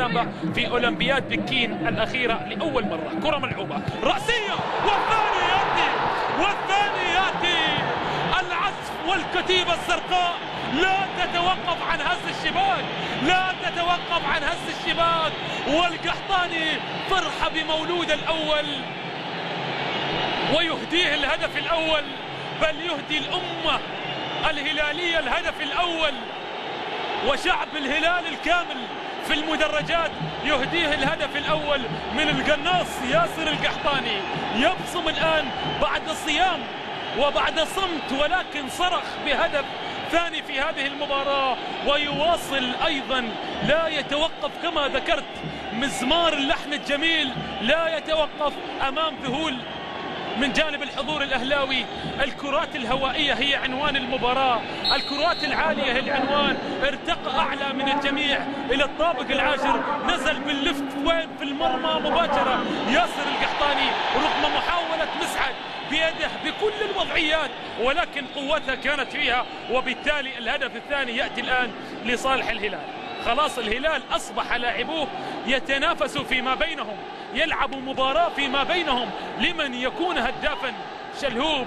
الشابة في أولمبياد بكين الأخيرة لأول مرة. كرة ملعوبة رأسية والثاني يأتي العزف والكتيبة الزرقاء لا تتوقف عن هز الشباك، لا تتوقف عن هز الشباك. والقحطاني فرحة بمولود الأول ويهديه الهدف الأول، بل يهدي الأمة الهلالية الهدف الأول، وشعب الهلال الكامل في المدرجات يهديه الهدف الأول من القناص ياسر القحطاني. يبصم الآن بعد صيام وبعد صمت، ولكن صرخ بهدف ثاني في هذه المباراة، ويواصل أيضا لا يتوقف كما ذكرت. مزمار اللحن الجميل لا يتوقف أمام ذهول من جانب الحضور الأهلاوي. الكرات الهوائية هي عنوان المباراة، الكرات العالية هي العنوان. ارتقى أعلى من الجميع إلى الطابق العاشر، نزل باللفت وين في المرمى مباشرة ياسر القحطاني رغم محاولة مسعد بيده بكل الوضعيات، ولكن قوتها كانت فيها، وبالتالي الهدف الثاني يأتي الآن لصالح الهلال. خلاص الهلال أصبح لاعبوه يتنافسوا فيما بينهم، يلعبوا مباراة فيما بينهم لمن يكون هدافا. شلهوب